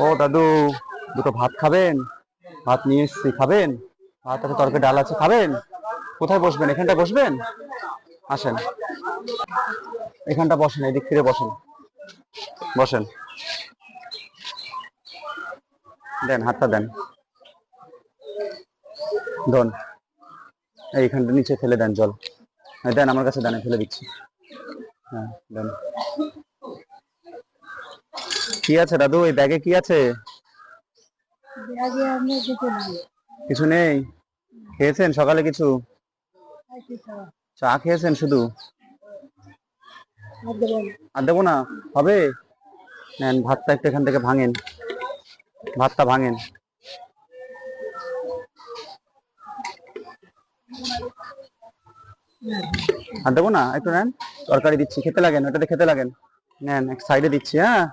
ও দাদু, দুটো ভাত খাবেন? ভাত নিয়ে এসছি, খাবেন? ভাত আছে, তরকারি ডাল আছে, খাবেন? কোথায় বসবেন? এখানটা বসবেন? আসেন, এখানটা বসেন, এদিক ফিরে বসেন, বসেন। দেন, হাতটা দেন, ধন। এইখানটা নিচে ফেলে দেন জল। হ্যাঁ, দেন আমার কাছে, দেন, ফেলে দিচ্ছি। হ্যাঁ, দেন। কি আছে দাদু, এই ব্যাগে কি আছে? কিছু নেই? খেয়েছেন সকালে কিছু? চা খেয়েছেন শুধু? আর দেবো না? হবে? নেন, ভাতটা একটু এখান থেকে ভাঙেন, ভাতটা ভাঙেন। আর দেবো না? একটু নেন, তরকারি দিচ্ছি, খেতে লাগেন, ওটাতে খেতে লাগেন। নেন, এক সাইডে দিচ্ছি, হ্যাঁ।